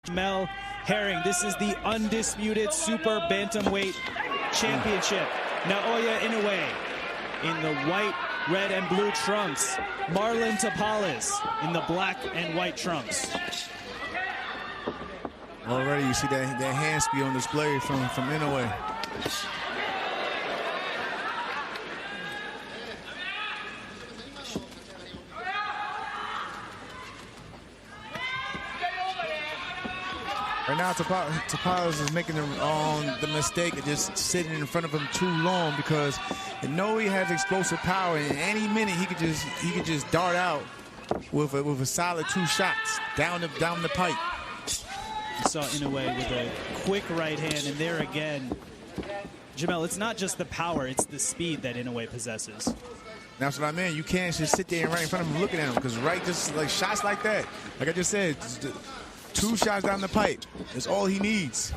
Mel Herring. This is the undisputed super bantamweight championship. Naoya Inoue in the white, red, and blue trunks. Marlon Tapales in the black and white trunks. Already you see that hand speed on display from Inoue. Right now, Tapales is making the mistake of just sitting in front of him too long, because Inoue has explosive power, and any minute he could just dart out with a solid 2 shots down the pipe. You saw Inoue with a quick right hand, and there again, Jamel, it's not just the power, it's the speed that Inoue possesses. That's what I mean. You can't just sit there and right in front of him looking at him, because just like shots like that, like I just said, 2 shots down the pipe is all he needs.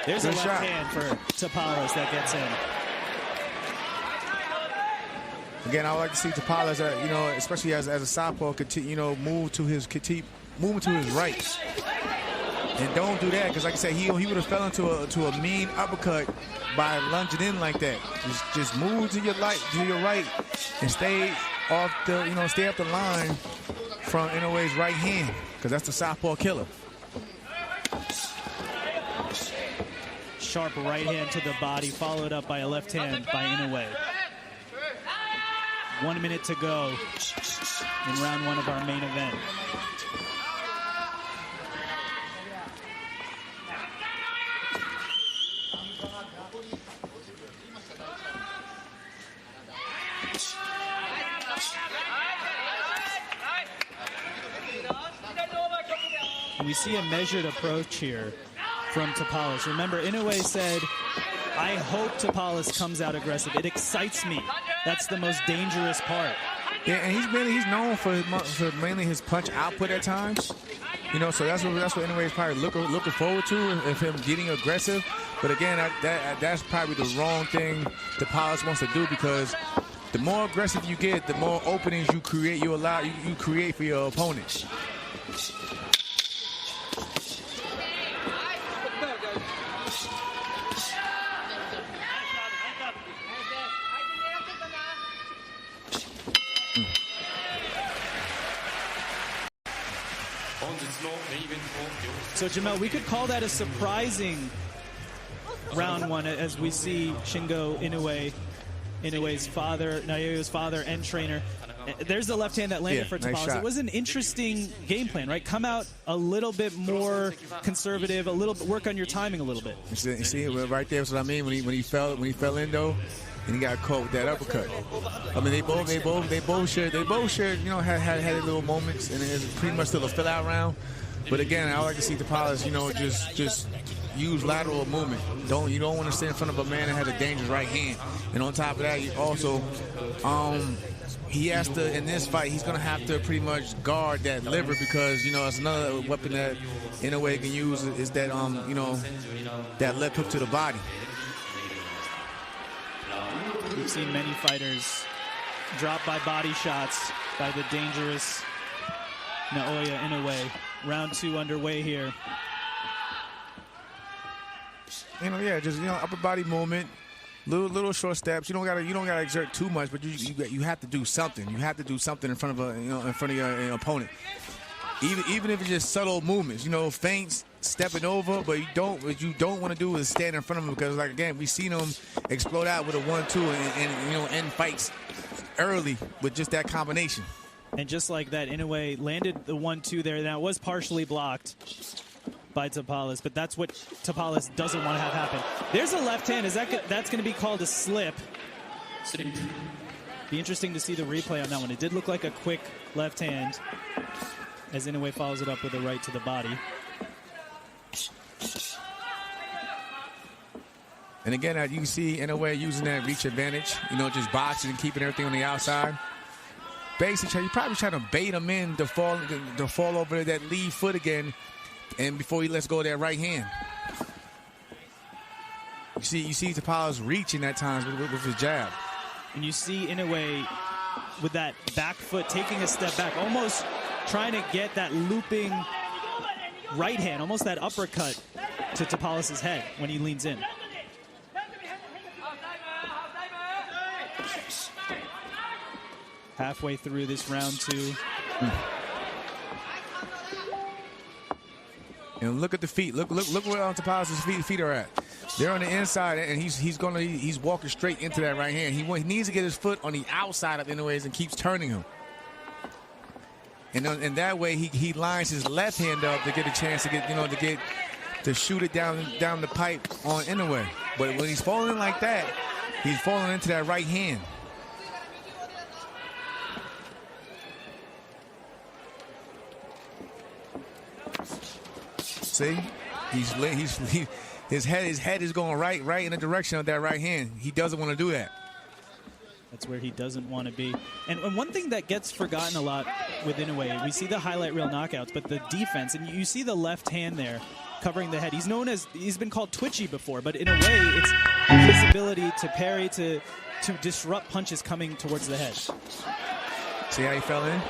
There's a left hand for Tapales that gets in. Again, I would like to see Tapales, especially as a southpaw, move to his right. And don't do that, because like I said, he would have fell into a mean uppercut by lunging in like that. Just move to your right, and stay off the line from Inoue's right hand, because that's the southpaw killer. Sharp right hand to the body, followed up by a left hand by Inoue. 1 minute to go in round 1 of our main event. And we see a measured approach here from Tapales. Remember, Inoue said, I hope Tapales comes out aggressive. It excites me. That's the most dangerous part. Yeah, and he's known for mainly his punch output at times. So that's what Inoue is probably looking forward to, if him getting aggressive. But again, that's probably the wrong thing Tapales wants to do, because the more aggressive you get, the more openings you create. You create for your opponent. So, Jamel, we could call that a surprising round 1, as we see Shingo Inoue's father, Naoya's father and trainer. There's the left hand that landed for Tapales. Nice. It was an interesting game plan, right? Come out a little bit more conservative, work on your timing a little bit. You see, right there, that's what I mean. When he fell in though, and he got caught with that uppercut. I mean, they both shared, had their little moments, and it's pretty much still a fill-out round. But again, I like to see Tapales, just use lateral movement. You don't want to sit in front of a man that has a dangerous right hand. And on top of that, you also, he has to, in this fight, he's going to have to pretty much guard that liver, because, it's another weapon that Inoue can use is that, that left hook to the body. We've seen many fighters dropped by body shots by the dangerous Naoya Inoue. Round 2 underway here. Just upper body movement, little short steps. You don't gotta exert too much, but you have to do something. You have to do something in front of your opponent. Even if it's just subtle movements, feints, stepping over, but what you don't want to do is stand in front of them, because, like, again, we've seen them explode out with a 1-2 and end fights early with just that combination. And just like that, Inoue landed the 1-2 there. Now, it was partially blocked by Tapales, but that's what Tapales doesn't want to have happen. There's a left hand. That's going to be called a slip. Be interesting to see the replay on that one. It did look like a quick left hand, as Inoue follows it up with a right to the body. And again, you can see Inoue using that reach advantage, just boxing and keeping everything on the outside. Basically, you're probably trying to bait him in to fall over that lead foot again, and before he lets go of that right hand. You see Tapales reaching at times with his jab. And you see Inoue with that back foot, taking a step back, almost trying to get that looping right hand, almost that uppercut to Tapales' head when he leans in. Halfway through this round 2. And look at the feet. Look where Tapales' feet are at. They're on the inside, and he's walking straight into that right hand. He needs to get his foot on the outside of Inoue's and keeps turning him. And that way he lines his left hand up to get a chance to get to shoot it down the pipe on Inoue. But when he's falling like that, he's falling into that right hand. See, his head is going right in the direction of that right hand. He doesn't want to do that. That's where he doesn't want to be. And one thing that gets forgotten a lot with Inoue, we see the highlight reel knockouts, but the defense, and you see the left hand there covering the head. He's been called twitchy before, but in a way, it's his ability to parry, to disrupt punches coming towards the head. See how he fell in?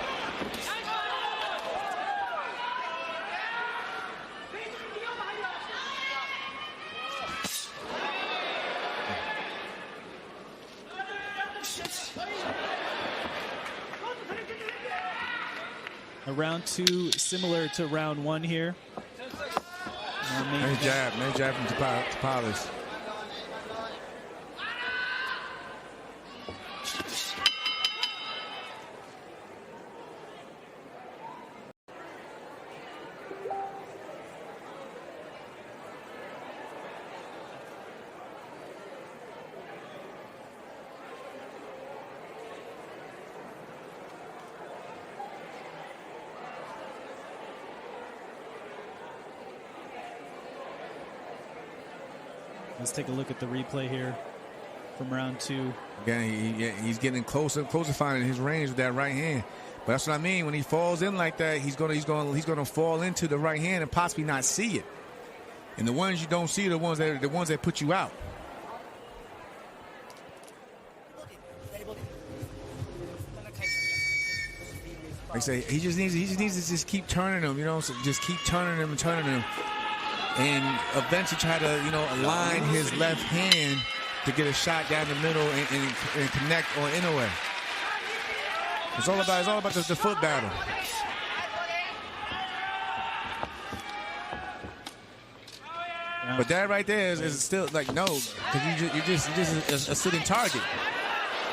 Round 2 similar to round 1 here. Nice jab from Tapales. Let's take a look at the replay here from round 2. Again, he's getting closer finding his range with that right hand. But that's what I mean. When he falls in like that, he's gonna fall into the right hand and possibly not see it. And the ones you don't see are the ones that put you out. Like I say, he just needs to just keep turning them, so just keep turning them and turning them. And eventually try to, align his left hand to get a shot down the middle and connect on Inoue. It's all about the foot battle. But that right there is still like no, because you're just a sitting target.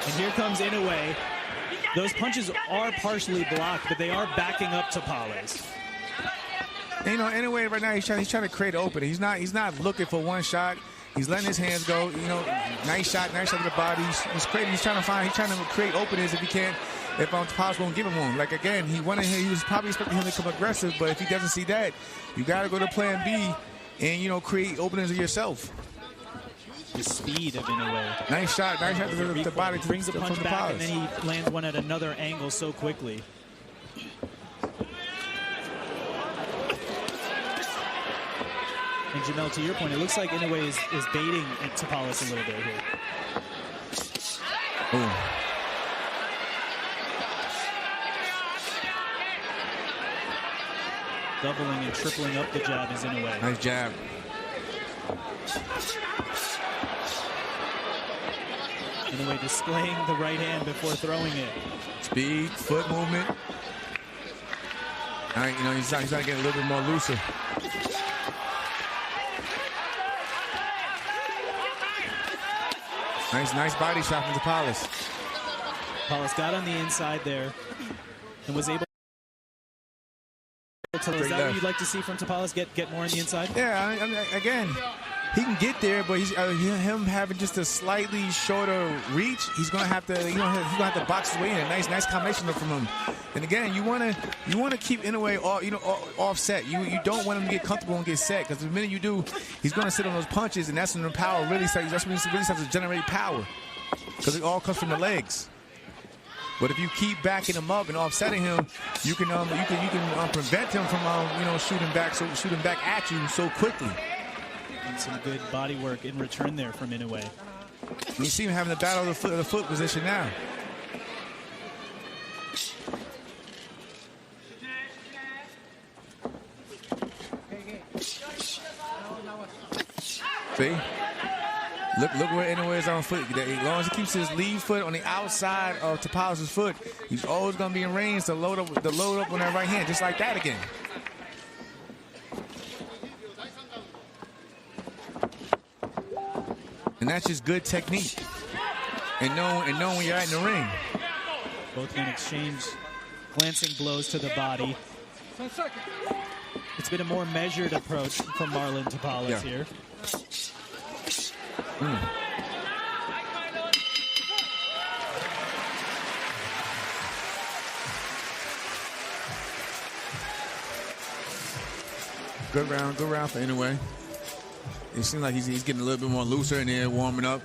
And here comes Inoue. Those punches are partially blocked, but they are backing up Tapales. Inoue right now he's trying to create an opening. He's not looking for one shot. He's letting his hands go. Nice shot to the body. He's trying to create openings if he can. If Tapales won't give him one. Like again, he was probably expecting him to come aggressive, but if he doesn't see that, you got to go to plan B and create openings of yourself. The speed of Inoue. Nice shot to the body. Brings the punch back, and then he lands one at another angle so quickly. And Jamel, to your point, it looks like Inoue is baiting Tapales a little bit here. Ooh. Doubling and tripling up the jab is Inoue. Nice jab. Inoue displaying the right hand before throwing it. Speed, foot movement. All right, he's not getting a little bit more looser. Nice body shot from Tapales. Tapales got on the inside there and was able to. Is that what you'd like to see from Tapales? Get more on the inside? Yeah, I mean, again, he can get there, but him having just a slightly shorter reach, he's gonna have to box his way in. Nice combination from him. And again, you want to keep Inoue offset. You don't want him to get comfortable and get set, because the minute you do, he's gonna sit on those punches, and that's when the power really starts. That's when he really starts to generate power, because it all comes from the legs. But if you keep backing him up and offsetting him, you can prevent him from shooting back at you so quickly. And some good body work in return there from Inoue. You see him having the battle of the foot position now. See? Look where Inoue is on foot. As long as he keeps his lead foot on the outside of Tapales' foot, he's always going to be in range to load up on that right hand, just like that again. And that's just good technique. And knowing when you're out in the ring. Both men exchange glancing blows to the body. It's been a more measured approach from Marlon Tapales here. Good round for Inoue. It seems like he's getting a little bit more looser in there, warming up.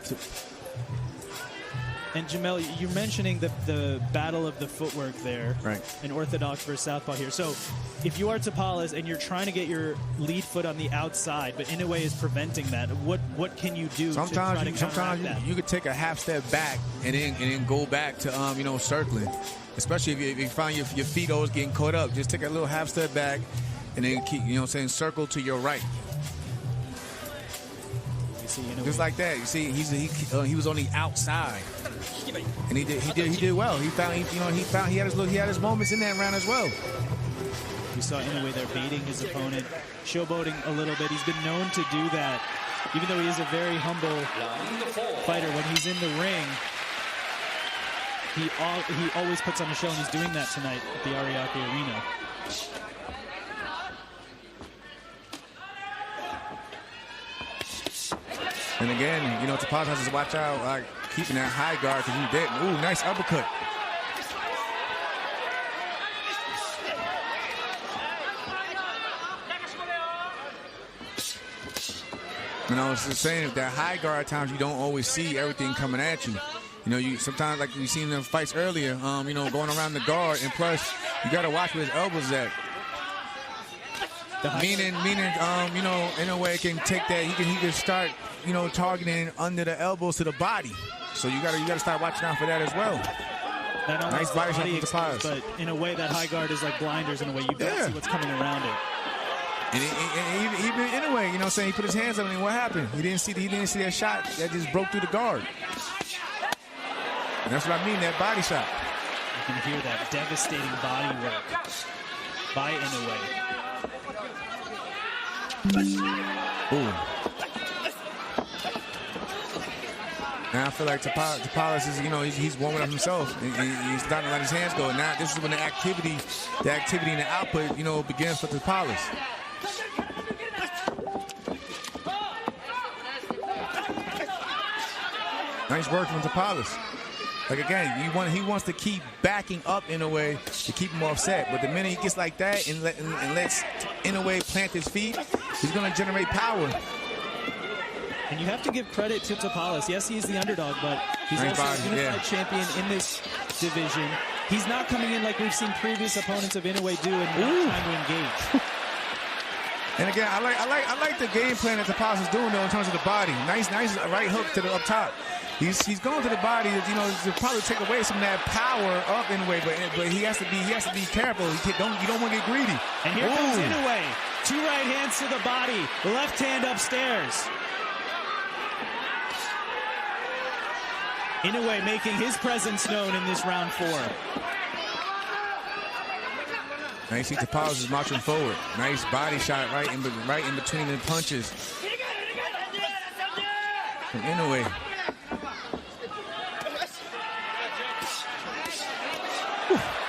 And Jamel, you're mentioning the battle of the footwork there, right? In orthodox versus southpaw here. So, if you are Tapales and you're trying to get your lead foot on the outside, but Inoue is preventing that, what can you do? Sometimes you could take a half step back and then go back to circling. Especially if you find your feet always getting caught up, just take a little half step back and then keep circle to your right. Just like that. You see, he was on the outside, and he did well. He had his moments in that round as well. We saw Inoue there baiting his opponent, showboating a little bit. He's been known to do that, even though he is a very humble fighter. When he's in the ring, he always puts on a show, and he's doing that tonight at the Ariake Arena. And again, Tapales has to watch out, like keeping that high guard because he's dead. Ooh, nice uppercut. I was just saying, if that high guard, at times you don't always see everything coming at you. You sometimes, like we've seen in the fights earlier, going around the guard, and plus you got to watch where his elbows at. Meaning, Inoue can take that. He can start, targeting under the elbows to the body. So you gotta start watching out for that as well. Nice body shot from Tapales. But in a way, that high guard is like blinders. In a way, you don't see what's coming around it. And even Inoue, he put his hands up, and what happened? He didn't see that shot that just broke through the guard. And that's what I mean, that body shot. You can hear that devastating body work by Inoue. Ooh. Now I feel like Tapales is, he's warming up himself. He's starting to let his hands go. And now this is when the activity and the output, begins for Tapales. Nice work from Tapales. Like again, he wants to keep backing up Inoue to keep him offset. But the minute he gets like that and lets Inoue plant his feet, he's going to generate power. And you have to give credit to Tapales. Yes, he's the underdog, but he's also a unified champion in this division. He's not coming in like we've seen previous opponents of Inoue do and not trying to engage. And again, I like the game plan that Tapales is doing though in terms of the body. Nice right hook to the up top. He's going to the body, to probably take away some of that power of Inoue, but he has to be careful. You don't want to get greedy. And here comes Inoue. 2 right hands to the body, left hand upstairs. Inoue making his presence known in this round 4. Now you see Tapales is marching forward. Nice body shot right in between the punches from Inoue.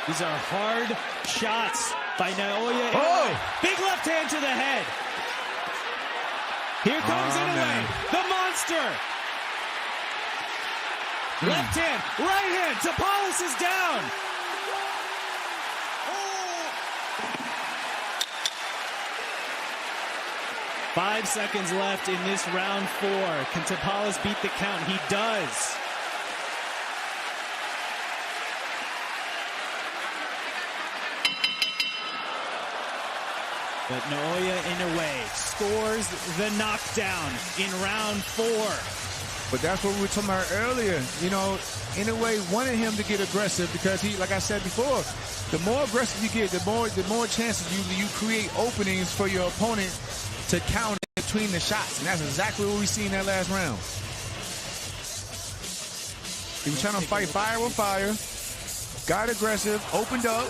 These are hard shots by Naoya Inoue. Big left hand to the head. Here comes Inoue, the monster. Left hand, right hand. Tapales is down. 5 seconds left in this round 4. Can Tapales beat the count? He does. But Naoya Inoue scores the knockdown in round 4. But that's what we were talking about earlier. Inoue wanted him to get aggressive because he, like I said before, the more aggressive you get, the more chances you create openings for your opponent to counter between the shots, and that's exactly what we see in that last round. He was trying to fight fire with fire, got aggressive, opened up.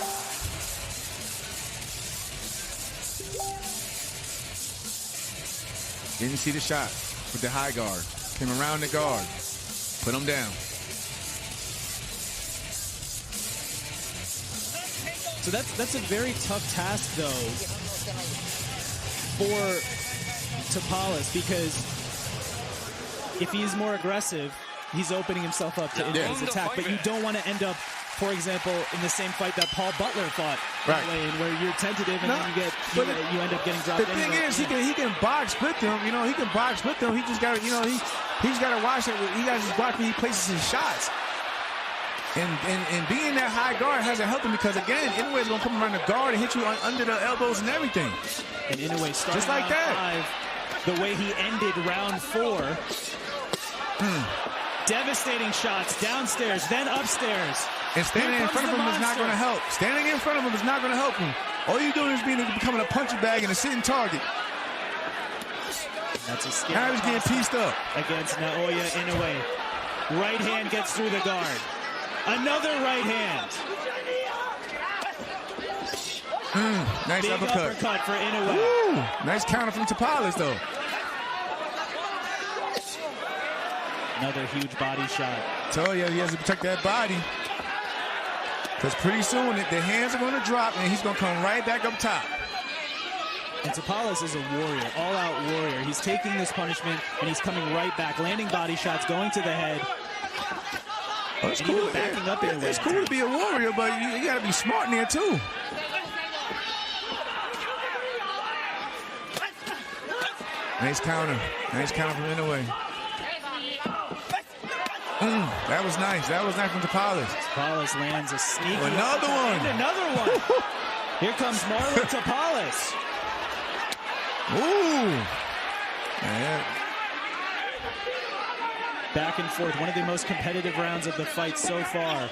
Didn't see the shot with the high guard. Came around the guard, put him down. So that's a very tough task, though, for Tapales, because if he's more aggressive, he's opening himself up to Inoue's attack. But you don't want to end up, for example, in the same fight that Paul Butler fought, right, where you're tentative and then you end up getting dropped. The thing is, he can box split them. You know, he can box split them. He just got to, you know, he's got to watch it. He got to just watch when he places his shots. And being that high guard hasn't helped him because, again, Inoue's going to come around the guard and hit you under the elbows and everything. And Inoue started just like that. 5, the way he ended round 4. Devastating shots downstairs, then upstairs. And standing in front of him is not going to help. Standing in front of him is not going to help him. All you're doing is becoming a punching bag and a sitting target. That's a scary. Now he's getting pieced up. Against Naoya Inoue. Right hand gets through the guard. Another right hand. Nice Big uppercut for Inoue. Woo! Nice counter from Tapales, though. Another huge body shot. Tell you, he has to protect that body. Because pretty soon, the hands are going to drop, and he's going to come right back up top. And Tapales is a warrior, all-out warrior. He's taking this punishment, and he's coming right back, landing body shots, going to the head. Oh, it's cool. Backing up in it's cool to be a warrior, but you got to be smart in there, too. Nice counter. Nice counter from Inoue. That was nice. That was nice from Tapales. Tapales lands a sneaky another one. And another one. Here comes Marlon Tapales. Ooh. Man. Back and forth. One of the most competitive rounds of the fight so far.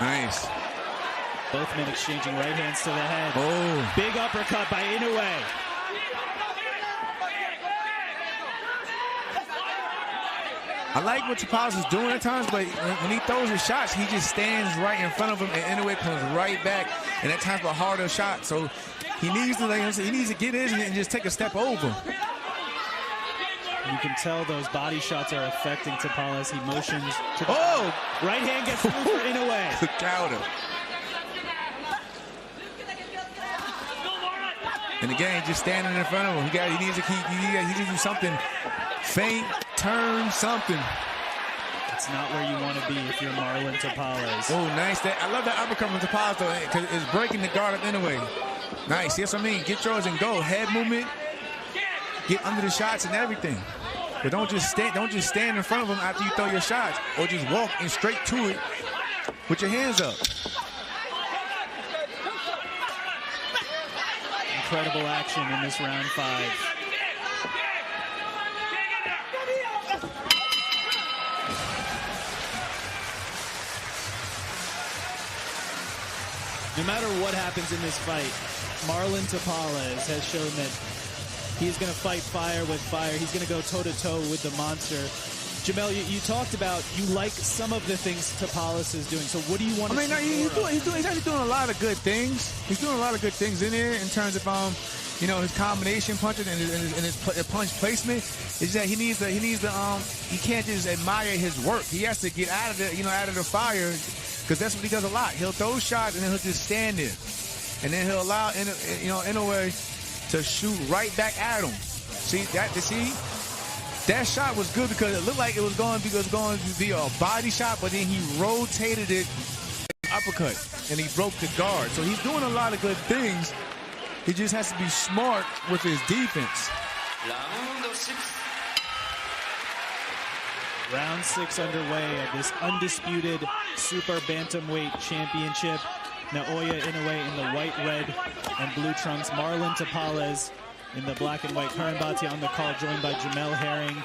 Nice. Both men exchanging right hands to the head. Oh. Big uppercut by Inoue. I like what Tapales is doing at times, but when he throws his shots, he just stands right in front of him, and Inoue comes right back, and at times a harder shot. So he needs to get in and just take a step over. You can tell those body shots are affecting Tapales. He motions to the right hand gets through for Inoue. The counter. And again, just standing in front of him. He needs to do something. Feint, turn, something. It's not where you want to be if you're Marlon Tapales. Oh, nice. I love that uppercut from Tapales, though, because it's breaking the guard up Inoue. Nice. Yes, I mean, get yours and go. Head movement. Get under the shots and everything. But don't just stand in front of them after you throw your shots, or just walk in straight to it with your hands up. Incredible action in this round 5. No matter what happens in this fight, Marlon Tapales has shown that he's going to fight fire with fire. He's going to go toe-to-toe with the monster. Jamel, you talked about you like some of the things Tapales is doing. So what do you want to see? He's actually doing a lot of good things. He's doing a lot of good things in there in terms of his combination punches and his punch placement. Is that he can't just admire his work. He has to get out of the fire, because that's what he does a lot. He'll throw shots and then he'll just stand there, and then he'll allow Inoue to shoot right back at him. That shot was good because it looked like it was going to be a body shot, but then he rotated it, uppercut, and he broke the guard. So he's doing a lot of good things. He just has to be smart with his defense. Round 6 underway of this undisputed Super Bantamweight Championship. Naoya Inoue in the white, red, and blue trunks. Marlon Tapales in the black and white. Karan Bhatia on the call, joined by Jamel Herring.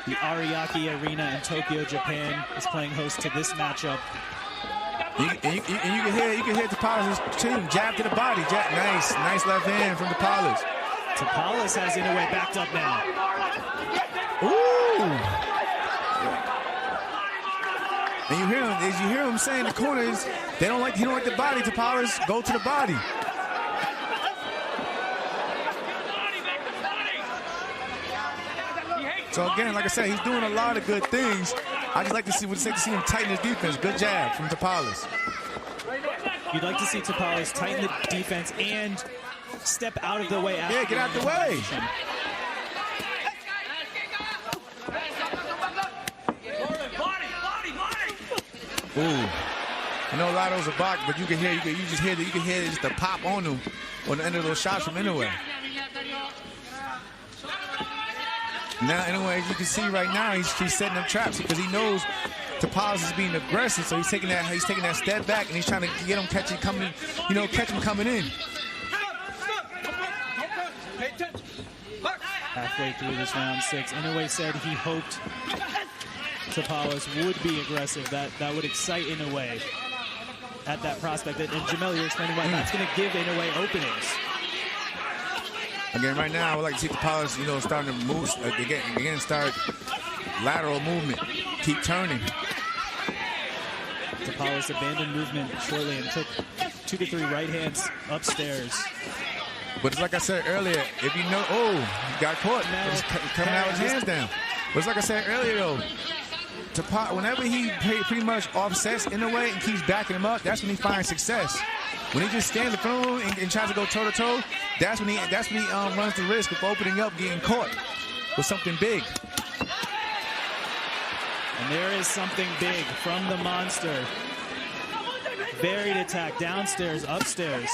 The Ariake Arena in Tokyo, Japan is playing host to this matchup. And you can hear Tapales' team jab to the body. Nice left hand from Tapales. Tapales has Inoue backed up now. Ooh! And you hear him saying in the corners, he don't like the body. Tapales, go to the body. So again, like I said, he's doing a lot of good things. I just like to see him tighten his defense. Good jab from Tapales. You'd like to see Tapales tighten the defense and step out of the way. Yeah, get out the way. Ooh. I know a lot of those are blocked, but you can hear just the pop on them on the end of those shots from Inoue. Now, Inoue, as you can see right now, he's setting up traps because he knows Tapales is being aggressive, so he's taking that step back and he's trying to get him catch him coming in. Halfway through this round 6, Inoue said he hoped Tapales would be aggressive. That would excite Inoue at that prospect. And Jamel, you're explaining why that's going to give Inoue openings. Again, right now, I would like to see Tapales, starting to move again, start lateral movement, keep turning. Tapales abandoned movement shortly and took 2 to 3 right hands upstairs. But it's like I said earlier, if you know, he got caught. He's coming out with his hands down. But it's like I said earlier, though, whenever he pretty much offsets Inoue and keeps backing him up, that's when he finds success. When he just stands in front of him and tries to go toe-to-toe, that's when he runs the risk of opening up, getting caught with something big. And there is something big from the monster. Varied attack, downstairs, upstairs.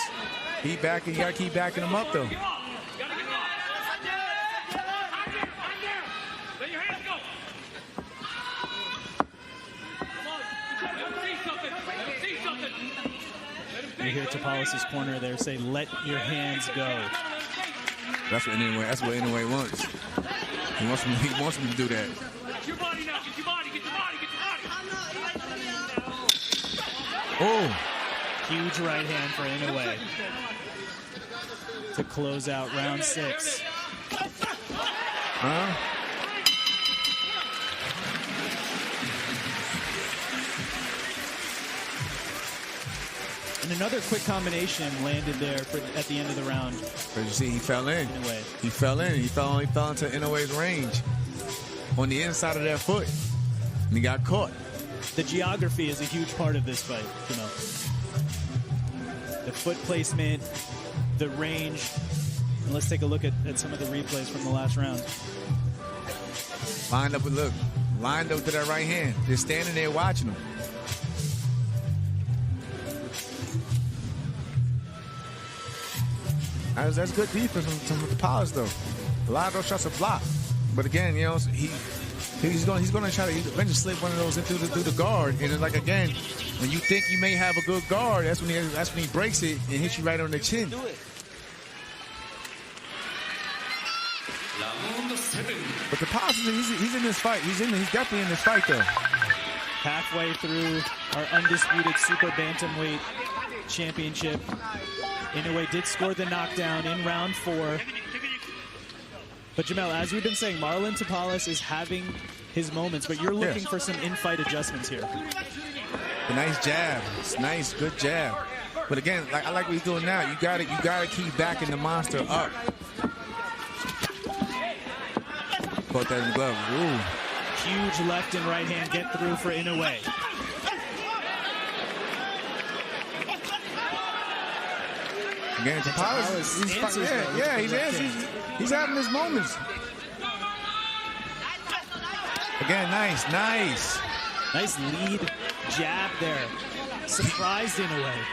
You gotta keep backing him up, though. You hear Tapales' corner there say, "Let your hands go." That's what Inoue wants. He wants him to do that. Get your body now. Get your body. Get your body. Get your body. Oh. Huge right hand for Inoue to close out round 6. And another quick combination landed there at the end of the round. But you see, he fell in. Inoue. He fell into Inoue's range on the inside of that foot, and he got caught. The geography is a huge part of this fight, The foot placement, the range. And let's take a look at some of the replays from the last round. Lined up to that right hand. Just standing there watching him. That's good defense from Tapales, though. A lot of those shots are blocked. But again, he's going to try to eventually slip one of those in through the guard. And it's like, again, when you think you may have a good guard, that's when he breaks it and hits you right on the chin. But Tapales, he's in this fight. He's definitely in this fight, though. Halfway through our undisputed super bantamweight championship. Inoue did score the knockdown in round 4. But Jamel, as we've been saying, Marlon Tapales is having his moments, but you're looking for some in-fight adjustments here. A nice jab. It's nice, good jab. But again, I like what he's doing now. You gotta keep backing the monster up. Caught that in the glove. Ooh. Huge left and right hand get through for Inoue. Again, Tapales, he's having his moments. Again, nice. Nice lead jab there. Surprised Inoue.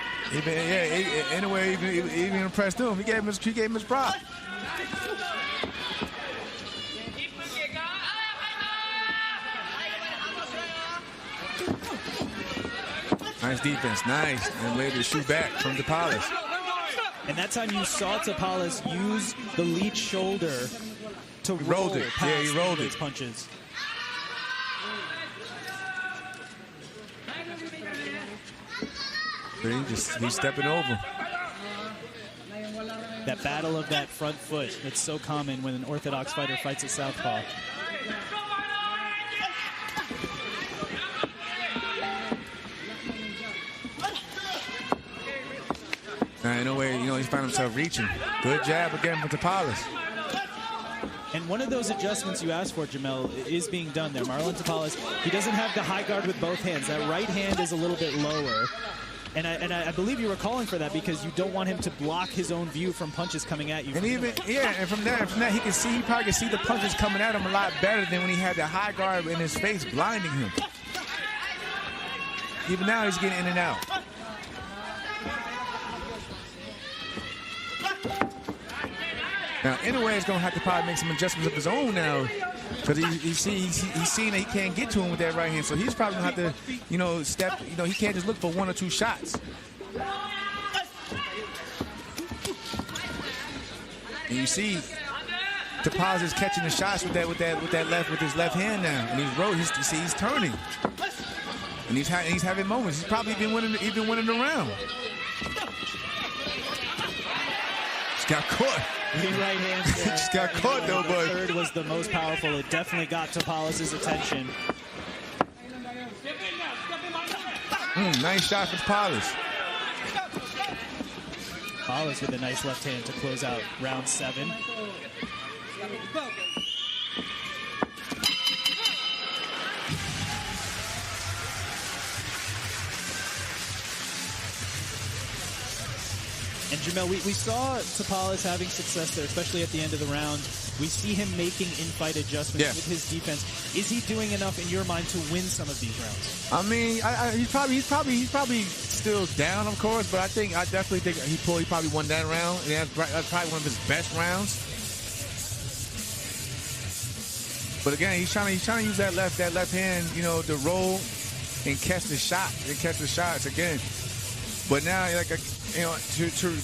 Inoue even impressed him. He gave him his prop. Nice defense, nice. And later shoot back from Tapales. And that time you saw Tapales use the lead shoulder to roll it. Yeah, he rolled it. Punches. He's stepping over. That battle of that front foot, that's so common when an orthodox fighter fights a southpaw. In a way, he's found himself reaching. Good jab again from Tapales. And one of those adjustments you asked for, Jamel, is being done there. Marlon Tapales, he doesn't have the high guard with both hands. That right hand is a little bit lower. And I believe you were calling for that because you don't want him to block his own view from punches coming at you. And and from that he probably can see the punches coming at him a lot better than when he had the high guard in his face blinding him. Even now he's getting in and out. Now, Inoue is going to have to probably make some adjustments of his own now because he's seeing that he can't get to him with that right hand. So he's probably going to have to, step, he can't just look for 1 or 2 shots. And you see Tapales is catching the shots with his left hand now. And he's turning. And he's having moments. He's probably even winning the round. He's got caught. Big right hand there. Just got caught though, the but third was the most powerful. It definitely got Tapales' attention. Nice shot from Tapales. Tapales with a nice left hand to close out round 7. And Jamel, we saw Tapales having success there, especially at the end of the round. We see him making in-fight adjustments with his defense. Is he doing enough in your mind to win some of these rounds? I mean, he's probably still down, of course, but I definitely think he probably won that round. And that's probably one of his best rounds. But again, he's trying to use that left hand, to roll and catch the shots again. But now,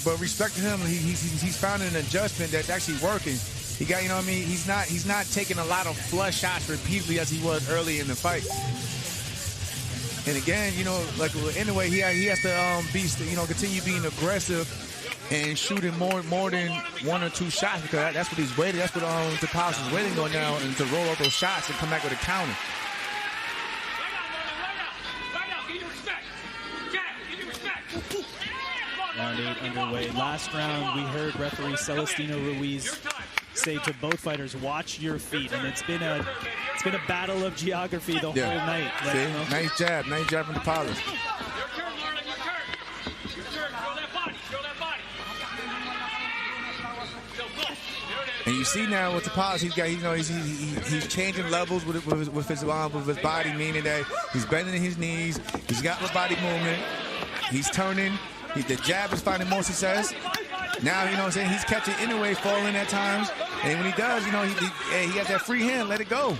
but respect to him, he's found an adjustment that's actually working. He got, he's not taking a lot of flush shots repeatedly as he was early in the fight. And again, anyway, he has to continue being aggressive and shooting more than 1 or 2 shots because that's what he's waiting. That's what Tapales is waiting on now, and to roll up those shots and come back with a counter. Round 8 underway. Last round, we heard referee Celestino Ruiz say to both fighters, "Watch your feet," and it's been a battle of geography the whole night. Nice jab from Tapales. Your turn, Marlon, your turn. Your turn, throw that body, And you see now with Tapales, he's changing levels with his body, meaning that he's bending his knees, he's got the body movement, he's turning. The jab is finding more success. Now, he's catching Inoue falling at times. And when he does, he has that free hand, let it go.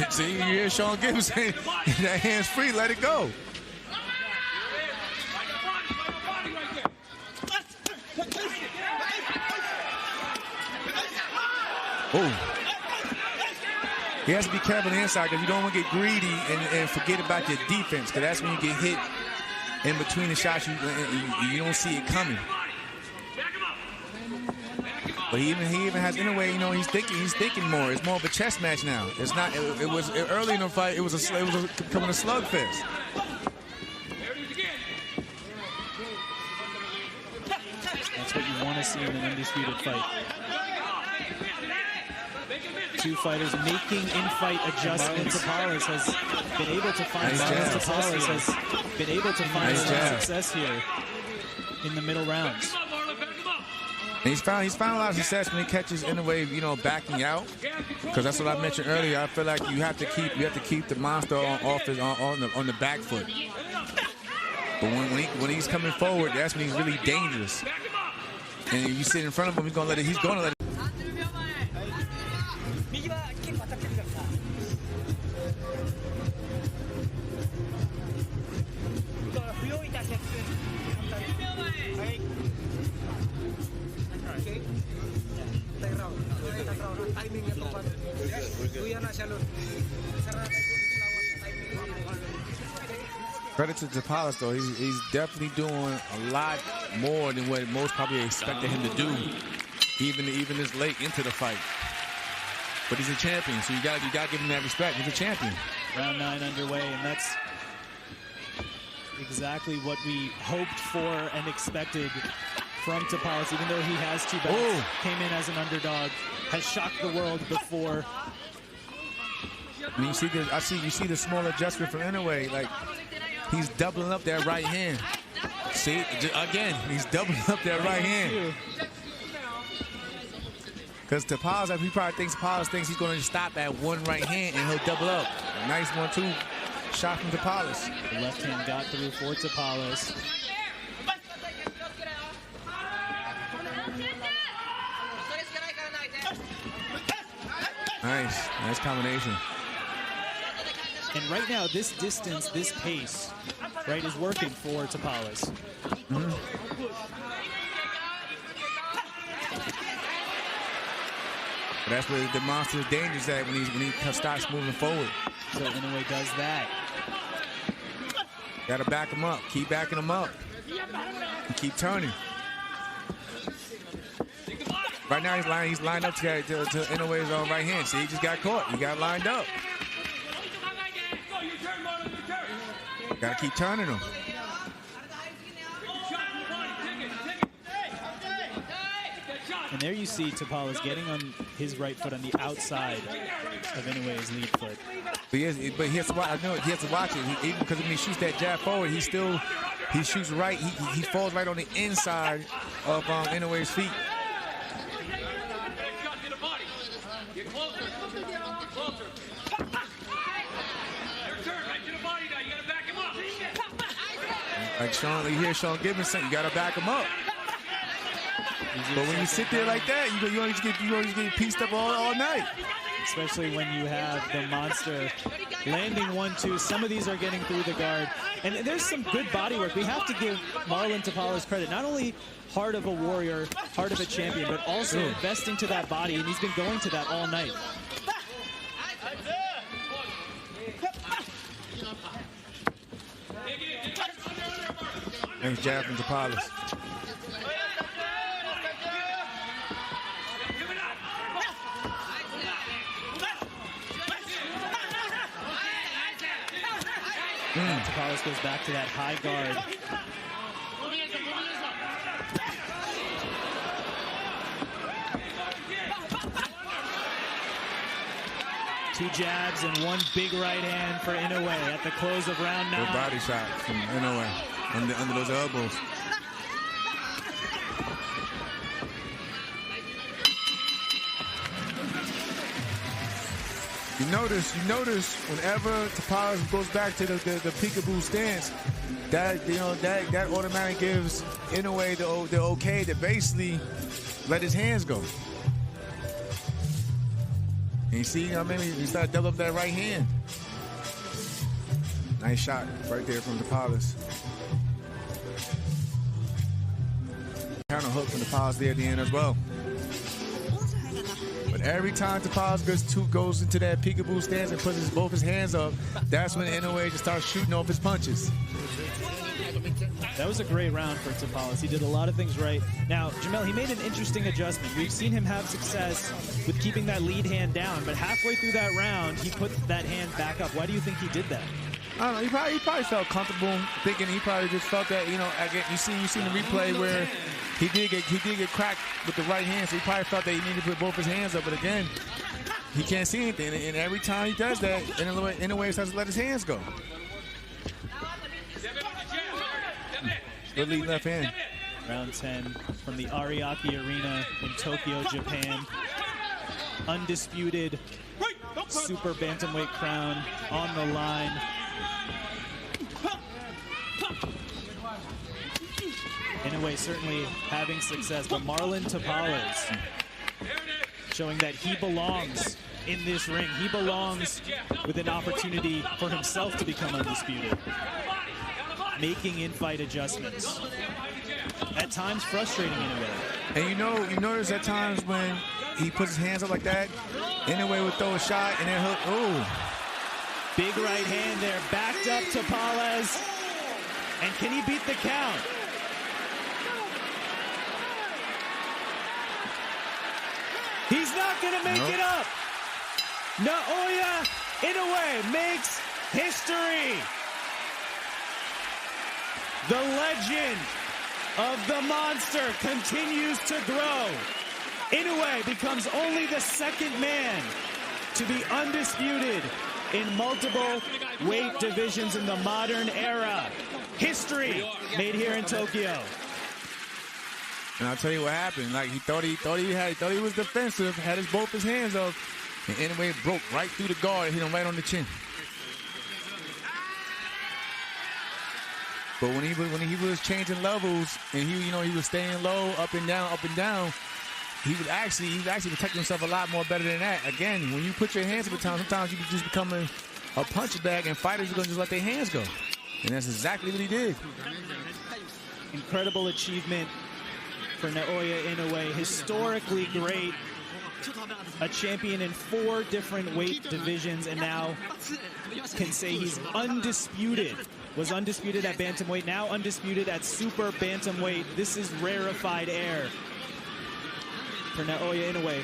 See, you hear Sean Gibbs saying, that hand's free, let it go. Oh. He has to be careful on the inside because you don't want to get greedy and forget about your defense, because that's when you get hit in between the shots, you don't see it coming. But he even has, in a way, he's thinking more. It's more of a chess match now. It's not. It was early in the fight. It was becoming a slugfest. That's what you want to see in an undisputed fight. 2 fighters making in-fight adjustments. Tapales has been able to find some success here in the middle rounds. And he's found a lot of success when he catches Inoue, backing out, because that's what I mentioned earlier. I feel like you have to keep the monster on the back foot. But when he's coming forward, that's when he's really dangerous. And if you sit in front of him, he's gonna let it. Credit to Tapales, though. He's definitely doing a lot more than what most probably expected him to do, even this late into the fight. But he's a champion, so you got to give him that respect. He's a champion. Round 9 underway, and that's exactly what we hoped for and expected from Tapales, even though he has 2 belts, came in as an underdog, has shocked the world before. I mean, you see the small adjustment from Inoue. Like, he's doubling up that right hand. See, again, he's doubling up that right hand. Because Tapales, he probably thinks he's going to stop at one right hand and he'll double up. A nice 1-2 shot from Tapales. The left hand got through for Tapales. Nice combination. And right now, this distance, this pace, right, is working for Tapales. That's where the monster's dangerous at when he starts moving forward. So Inoue does that. Gotta back him up. Keep backing him up. And keep turning. Right now he's lined up to Inoue's right hand. See, he just got caught. He got lined up. Gotta keep turning him. And there you see Tapales getting on his right foot on the outside of Inoue's lead foot. But he has to watch. I know he has to watch it. Even because when he shoots that jab forward, he shoots right. He falls right on the inside of Inoue's feet. Like you hear Sean Gibbons saying, you gotta back him up. But when you sit there like that, you always get pieced up all night. Especially when you have the monster landing 1-2. Some of these are getting through the guard. And there's some good body work. We have to give Marlon Tapales credit. Not only heart of a warrior, heart of a champion, but also investing to that body. And he's been going to that all night. Nice jab from Tapales. Tapales goes back to that high guard. Two jabs and one big right hand for Inoue at the close of round 9. Good body shot from Inoue under those elbows. You notice whenever Tapales goes back to the peekaboo stance, that automatically gives Inoue the okay to basically let his hands go. And you see, he started doubling up that right hand. Nice shot right there from Tapales. Counter hook from Tapales there at the end as well. But every time Tapales goes into that peekaboo stance and puts both his hands up, that's when Inoue just starts shooting off his punches. That was a great round for Tapales. He did a lot of things right. Now, Jamel, he made an interesting adjustment. We've seen him have success with keeping that lead hand down, but halfway through that round, he put that hand back up. Why do you think he did that? I don't know. He probably felt comfortable thinking. He probably just felt that, again, you see the replay where he did get cracked with the right hand, so he probably felt that he needed to put both his hands up. But again, he can't see anything, and every time he does that, Inoue starts to let his hands go. Good lead left hand. Round 10 from the Ariake Arena in Tokyo, Japan. Undisputed super bantamweight crown on the line. Inoue certainly having success, but Marlon Tapales showing that he belongs in this ring. He belongs with an opportunity for himself to become undisputed. Making in-fight adjustments. At times frustrating Inoue. And you notice at times when he puts his hands up like that, Inoue would throw a shot and then hook. Ooh. Big right hand there, backed up Tapales. And can he beat the count? He's not going to make it up. Naoya Inoue makes history. The legend of the monster continues to grow. Inoue becomes only the second man to be undisputed in multiple weight divisions in the modern era. History made here in Tokyo. And I'll tell you what happened. Like he thought he was defensive, had both his hands up, and Inoue broke right through the guard and hit him right on the chin. But when he was changing levels and he was staying low, up and down, he was actually protecting himself a lot more better than that. Again, when you put your hands up at times, sometimes you can just become a punch bag, and fighters are gonna just let their hands go. And that's exactly what he did. Incredible achievement for Naoya Inoue, historically great. A champion in 4 different weight divisions, and now can say he's undisputed. Was undisputed at bantamweight, now undisputed at super bantamweight. This is rarefied air for Naoya Inoue.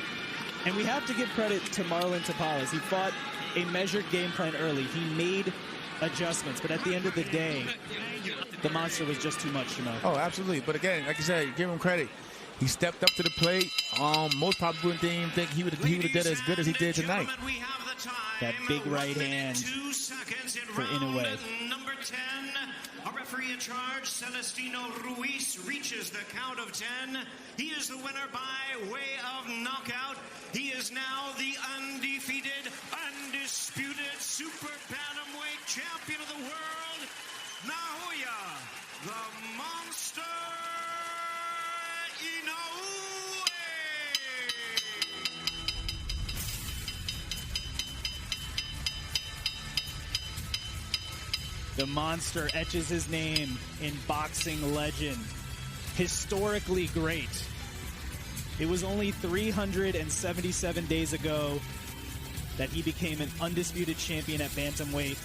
And we have to give credit to Marlon Tapales. He fought a measured game plan early. He made adjustments, but at the end of the day, the monster was just too much, Jamal. Oh, absolutely. But again, like I said, give him credit. He stepped up to the plate. Most probably didn't even think he would have did as good as he did tonight. That big right hand for Inoue. Number 10, a referee in charge, Celestino Ruiz, reaches the count of 10. He is the winner by way of knockout. He is now the undefeated, undisputed super bantamweight champion of the world, Naoya, the Monster Inoue. The monster etches his name in boxing legend. Historically great. It was only 377 days ago that he became an undisputed champion at bantamweight.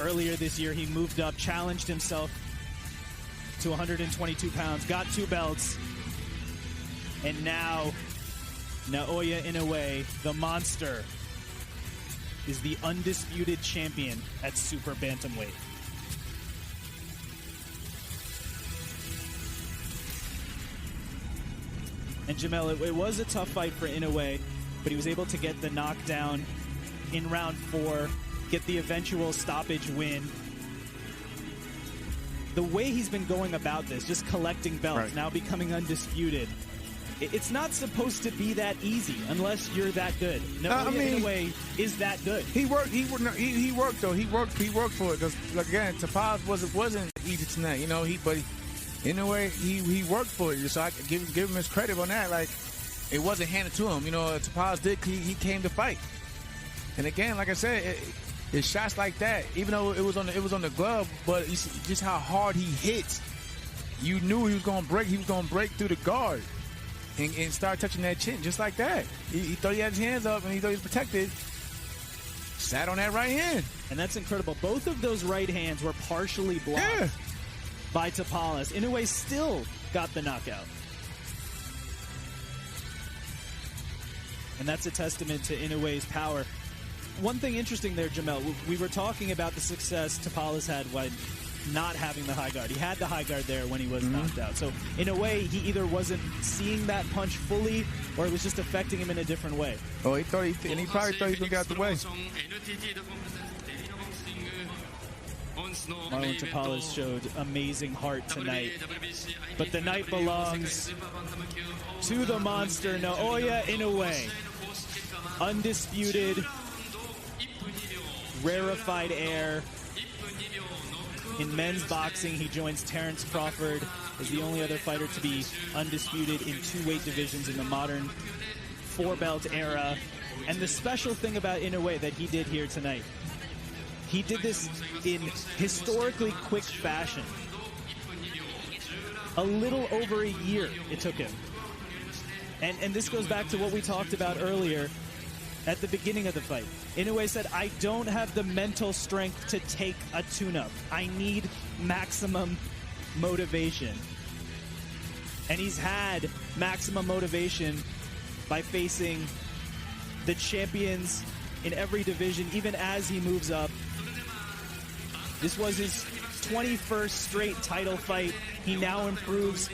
Earlier this year, he moved up, challenged himself to 122 pounds, got 2 belts, and now Naoya Inoue, the monster, is the undisputed champion at super bantamweight. And Jamel, it was a tough fight for Inoue, but he was able to get the knockdown in round 4, get the eventual stoppage win. The way he's been going about this, just collecting belts, now becoming undisputed, it's not supposed to be that easy unless you're that good. Naoya Inoue is that good. He worked though. He worked for it. Because again, Tapales wasn't easy tonight. You know, but Inoue, he worked for it. So I give him his credit on that. Like, it wasn't handed to him. You know, Tapales he came to fight. And again, like I said, it's shots like that. Even though it was on the glove, but just how hard he hits, you knew he was going to break. He was going to break through the guard. And start touching that chin just like that. He thought he had his hands up and he thought he was protected. Sat on that right hand. And that's incredible. Both of those right hands were partially blocked by Tapales. Inoue still got the knockout. And that's a testament to Inoue's power. One thing interesting there, Jamel, we were talking about the success Tapales had when not having the high guard. He had the high guard there when he was knocked out. So in a way, he either wasn't seeing that punch fully or it was just affecting him in a different way. Oh, he probably thought he was going to get out the way. Marlon Tapales showed amazing heart tonight. But the night belongs to the monster, Naoya Inoue. Undisputed, rarefied air. In men's boxing, he joins Terrence Crawford as the only other fighter to be undisputed in 2 weight divisions in the modern 4-belt era. And the special thing about Inoue that he did here tonight, he did this in historically quick fashion. A little over a year it took him. And this goes back to what we talked about earlier. at the beginning of the fight. Inoue said, I don't have the mental strength to take a tune-up. I need maximum motivation. And he's had maximum motivation by facing the champions in every division, even as he moves up. This was his 21st straight title fight. He now improves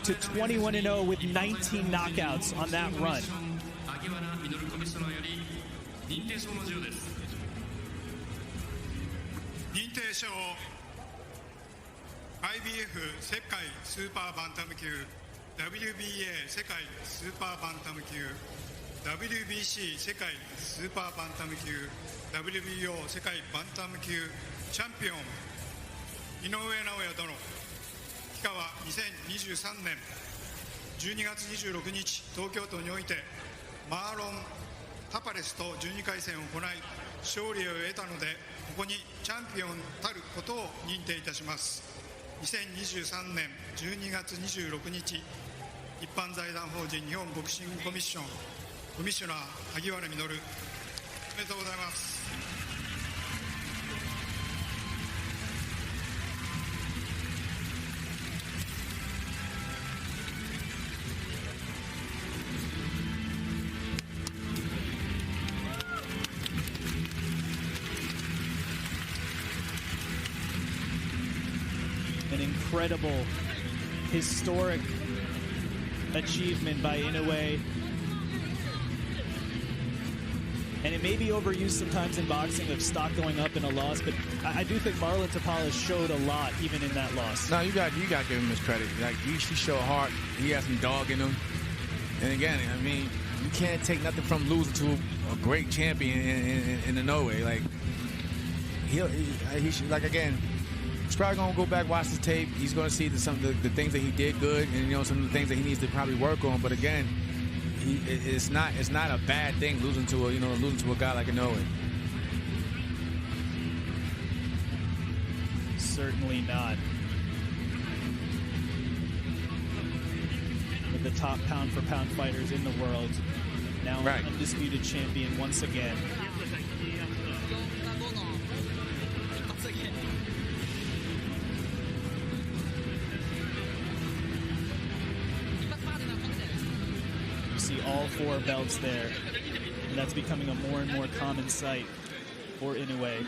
to 21-0 with 19 knockouts on that run. 認定証 IBF 世界スーパーバンタム級 WBA 世界スーパーバンタム級 WBC 世界スーパーバンタム級 WBO 世界バンタム級チャンピオン井上尚弥殿期間は2023年12月26日東京都においてマーロン・タパレスと12回戦を行い勝利を得たのでここにチャンピオンたることを認定いたします。2023年12月26日一般財団法人日本ボクシングコミッションコミッショナー萩原稔おめでとうございます。 An incredible, historic achievement by Inoue. And it may be overused sometimes in boxing of stock going up in a loss, but I do think Marlon Tapales showed a lot even in that loss. No, you got to give him his credit. Like, he showed heart. He has some dog in him. And again, I mean, you can't take nothing from losing to a great champion in Inoue. Like, he should, like, again, he's probably going to go back, watch the tape. He's going to see some of the things that he did good and, you know, some of the things that he needs to probably work on. But again, it's not a bad thing losing to a guy like Inoue. Certainly not. With the top pound-for-pound fighters in the world, now right. An undisputed champion once again. You see all four belts there, and that's becoming a more and more common sight for Inoue.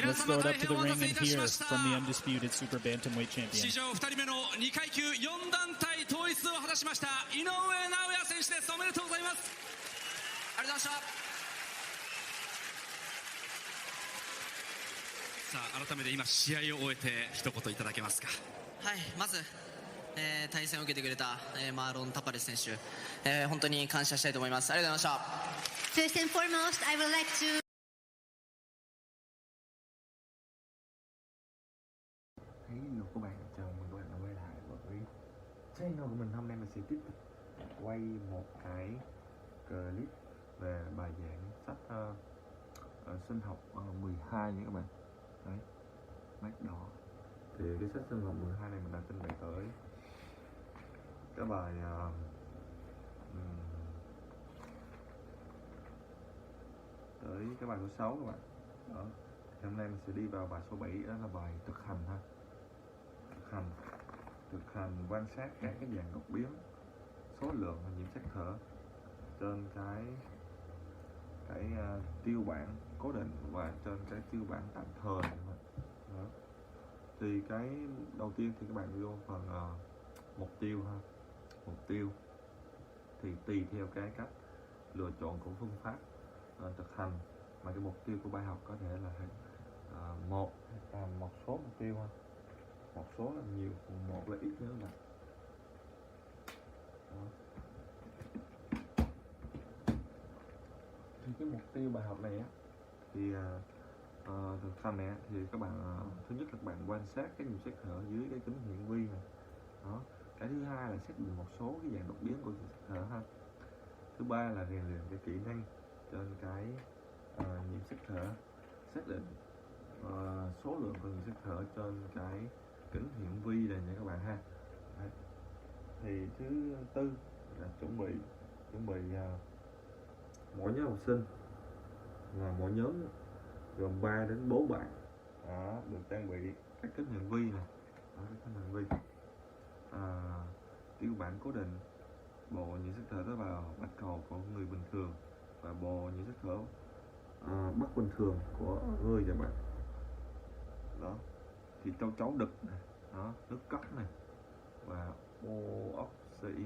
Let's throw it up to the ring and hear from the undisputed super bantamweight champion. 史上2人目の2階級4団体統一を果たしました井上尚弥選手です。おめでとうございます。ありがとうございました。さあ改めて今試合を終えて一言いただけますか。はい、まず、対戦を受けてくれた、マーロン・タパレス選手、本当に感謝したいと思います。ありがとうございました。 First and foremost, I would like to thấy video của bạn, chào mừng các bạn đã quay lại với channel của mình. Hôm nay mình sẽ tiếp tục quay một cái clip về bài giảng sách sinh học 12 nha các bạn. Đấy, mát đỏ. Thì cái sách sinh học 12 này mình đã trình bày tới cái bài tới cái bài số 6 các bạn. Đó. Thì hôm nay mình sẽ đi vào bài số 7, đó là bài thực hành ha. Thực hành quan sát các cái dạng đột biến, số lượng và nhiễm sắc thở trên cái tiêu bản cố định và trên cái tiêu bản tạm thời. Đó. Thì cái đầu tiên thì các bạn vô phần mục tiêu ha. Mục tiêu thì tùy theo cái cách lựa chọn của phương pháp thực hành mà cái mục tiêu của bài học có thể là một số mục tiêu ha. Một số là nhiều, một là ít nữa mà. Đó. Thì cái mục tiêu bài học này á thì thực hành này thì các bạn thứ nhất là các bạn quan sát cái nhịp sắc thở dưới cái kính hiển vi này. Đó. Cái thứ hai là xác định một số cái dạng đột biến của nhịp sắc thở ha. Thứ ba là rèn luyện cái kỹ năng trên cái nhịp sắc thở, xác định số lượng của nhịp sắc thở trên cái kính hiển vi này nha các bạn ha. Đấy. Thì thứ tư là chuẩn bị chuẩn bị mỗi nhóm học sinh là mỗi nhóm gồm 3 đến 4 bạn đó, được trang bị các kính hiển vi này, các kính hiển vi, tiêu bản cố định, bộ nhịp sức thở tế bào bạch cầu của người bình thường và bộ nhịp sức thở bất bình thường của người và bạn đó, thì châu chấu đực này đó, nước cốt này và oxygen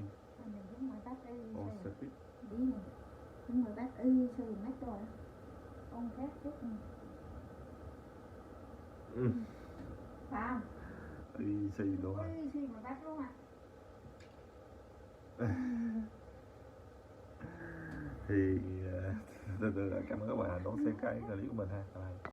xì luôn à. Thì cảm ơn các bạn đón xem cái clip của mình ha.